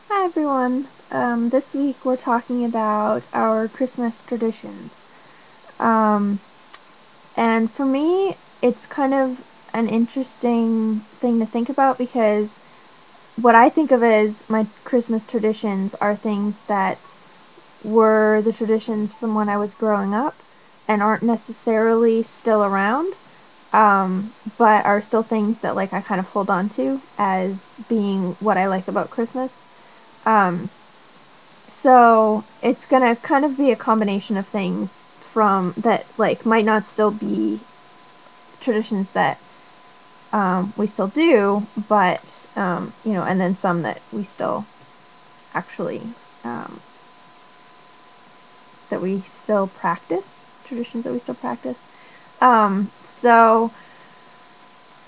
Hi everyone. This week we're talking about our Christmas traditions. Um, and for me, it's kind of an interesting thing to think about because what I think of as my Christmas traditions are things that were the traditions from when I was growing up and aren't necessarily still around, but are still things that I kind of hold on to as being what I like about Christmas. Um, So it's gonna kind of be a combination of things from that might not still be traditions that we still do, but and then some that we still actually um, that we still practice, traditions that we still practice. Um, so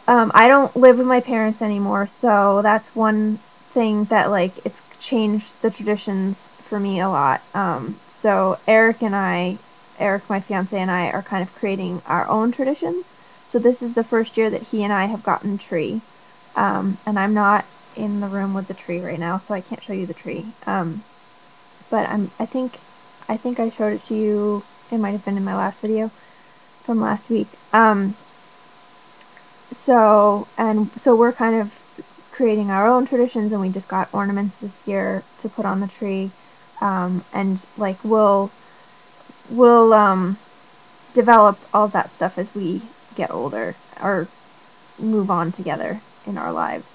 I don't live with my parents anymore, so that's one thing that it's changed the traditions for me a lot. So Eric, my fiance, and I are kind of creating our own traditions. So this is the first year that he and I have gotten a tree, and I'm not in the room with the tree right now, so I can't show you the tree. But I think I showed it to you. It might have been in my last video from last week. So we're kind of creating our own traditions, and we just got ornaments this year to put on the tree. And we'll develop all that stuff as we get older or move on together in our lives.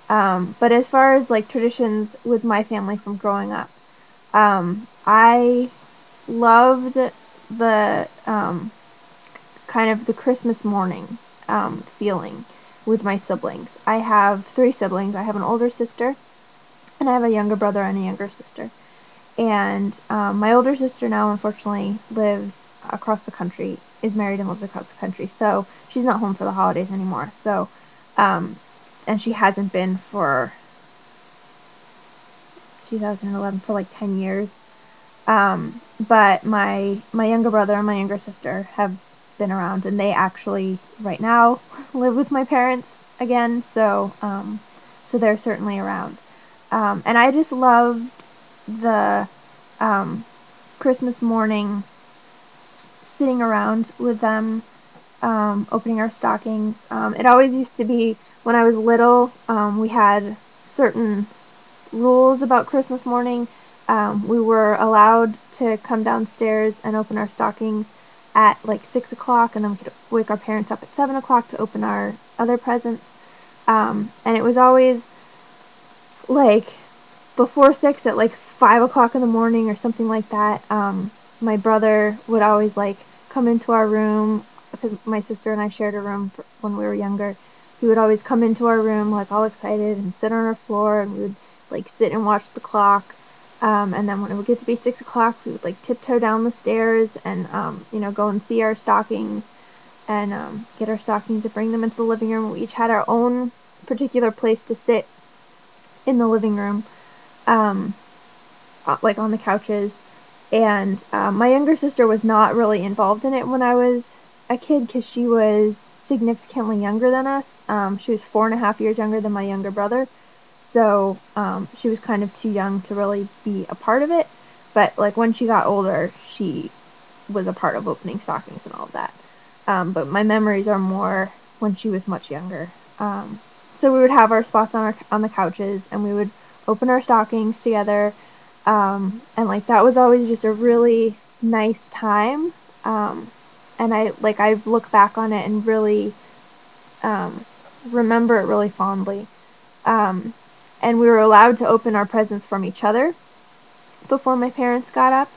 But as far as traditions with my family from growing up, I loved the kind of the Christmas morning feeling with my siblings. I have three siblings. I have an older sister, and I have a younger brother and a younger sister. And my older sister now, unfortunately, lives across the country, is married and lives across the country. So she's not home for the holidays anymore. So, and she hasn't been for 2011 for 10 years. But my younger brother and my younger sister have been around, and they actually right now live with my parents again. So they're certainly around. And I just loved the um, Christmas morning sitting around with them, opening our stockings. It always used to be when I was little. We had certain rules about Christmas morning. We were allowed to come downstairs and open our stockings at 6 o'clock, and then we could wake our parents up at 7 o'clock to open our other presents. And it was always like before 6 at 5 o'clock in the morning or something like that. My brother would always come into our room because my sister and I shared a room when we were younger. He would always come into our room all excited and sit on our floor, and we would sit and watch the clock. And then when it would get to be 6 o'clock, we would tiptoe down the stairs and go and see our stockings and get our stockings and bring them into the living room. We each had our own particular place to sit in the living room, um, on the couches. And my younger sister was not really involved in it when I was a kid because she was significantly younger than us. She was 4.5 years younger than my younger brother. So she was kind of too young to really be a part of it. But when she got older, she was a part of opening stockings and all of that. But my memories are more when she was much younger. So we would have our spots on the couches, and we would open our stockings together. And that was always just a really nice time. And I look back on it and really remember it really fondly. Um, and we were allowed to open our presents from each other before my parents got up.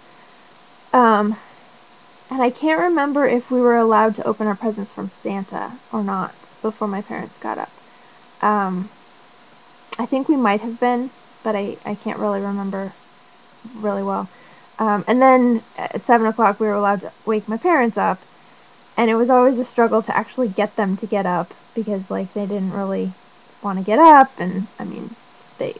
Um, and I can't remember if we were allowed to open our presents from Santa or not before my parents got up. Um, I think we might have been, but I can't really remember really well. And then at 7 o'clock, we were allowed to wake my parents up, and it was always a struggle to actually get them to get up because they didn't really want to get up, and I mean they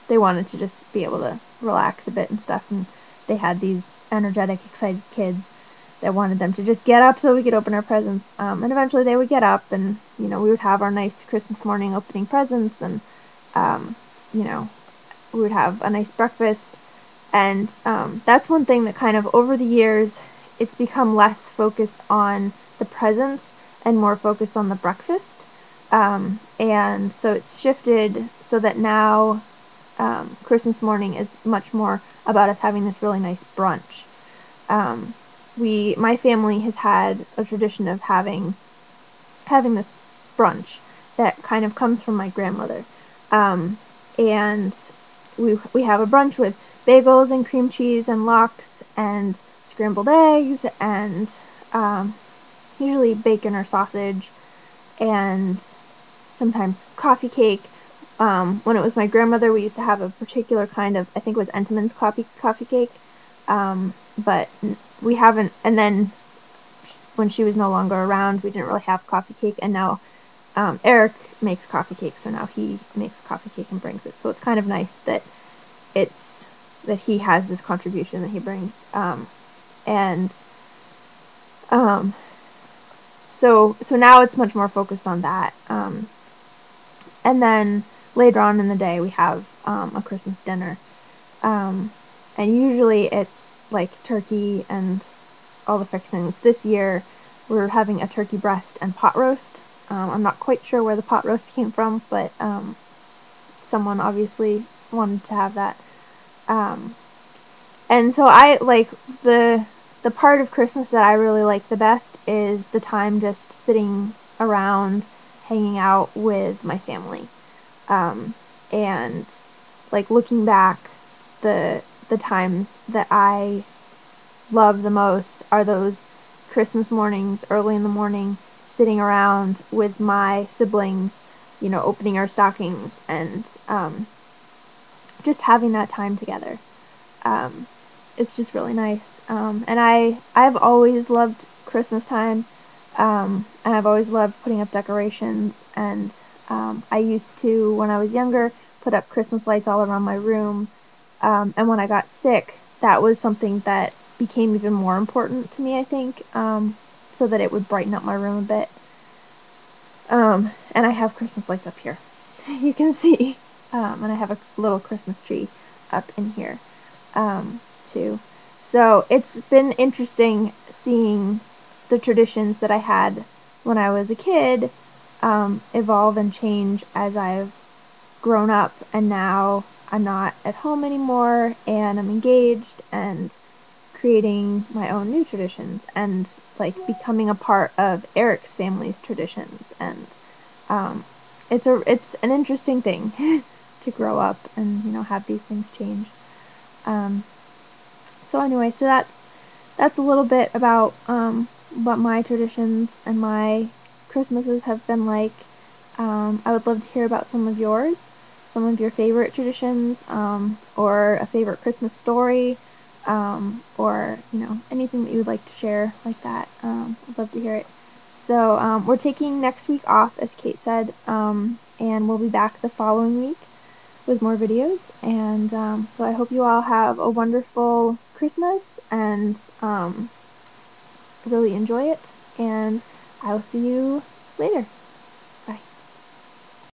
they wanted to just be able to relax a bit and stuff, and they had these energetic, excited kids that wanted them to just get up so we could open our presents. And eventually they would get up, and we would have our nice Christmas morning opening presents, and um, you know we would have a nice breakfast. And that's one thing that kind of over the years, it's become less focused on the presents and more focused on the breakfast. And so it's shifted so that now Christmas morning is much more about us having this really nice brunch. My family has had a tradition of having this brunch that kind of comes from my grandmother. And we have a brunch with bagels and cream cheese and lox and scrambled eggs and usually bacon or sausage and sometimes coffee cake. When it was my grandmother, we used to have a particular kind of, I think it was Entenmann's coffee cake. But we haven't, and then when she was no longer around, we didn't really have coffee cake, and now Eric makes coffee cake, so now he makes coffee cake and brings it. So it's kind of nice that he has this contribution that he brings. So now it's much more focused on that. And then later on in the day, we have a Christmas dinner. And usually it's like turkey and all the fixings. This year, we're having a turkey breast and pot roast. I'm not quite sure where the pot roast came from, but someone obviously wanted to have that. And so I like the part of Christmas that I really like the best is the time just sitting around, hanging out with my family. And like looking back, the times that I love the most are those Christmas mornings, early in the morning, sitting around with my siblings, opening our stockings and just having that time together. It's just really nice. And I've always loved Christmas time. And I've always loved putting up decorations. And I used to, when I was younger, put up Christmas lights all around my room. And when I got sick, that was something that became even more important to me, I think, so that it would brighten up my room a bit. And I have Christmas lights up here. You can see. And I have a little Christmas tree up in here, too. So it's been interesting seeing the traditions that I had when I was a kid evolve and change as I've grown up, and now I'm not at home anymore, and I'm engaged and creating my own new traditions and like becoming a part of Eric's family's traditions. And it's an interesting thing to grow up and have these things change. So anyway, so that's a little bit about what my traditions and my Christmases have been like. I would love to hear about some of yours, some of your favorite traditions, or a favorite Christmas story, or anything that you would like to share like that. I'd love to hear it. So we're taking next week off, as Kate said, and we'll be back the following week with more videos. And so I hope you all have a wonderful Christmas and really enjoy it. And I will see you later.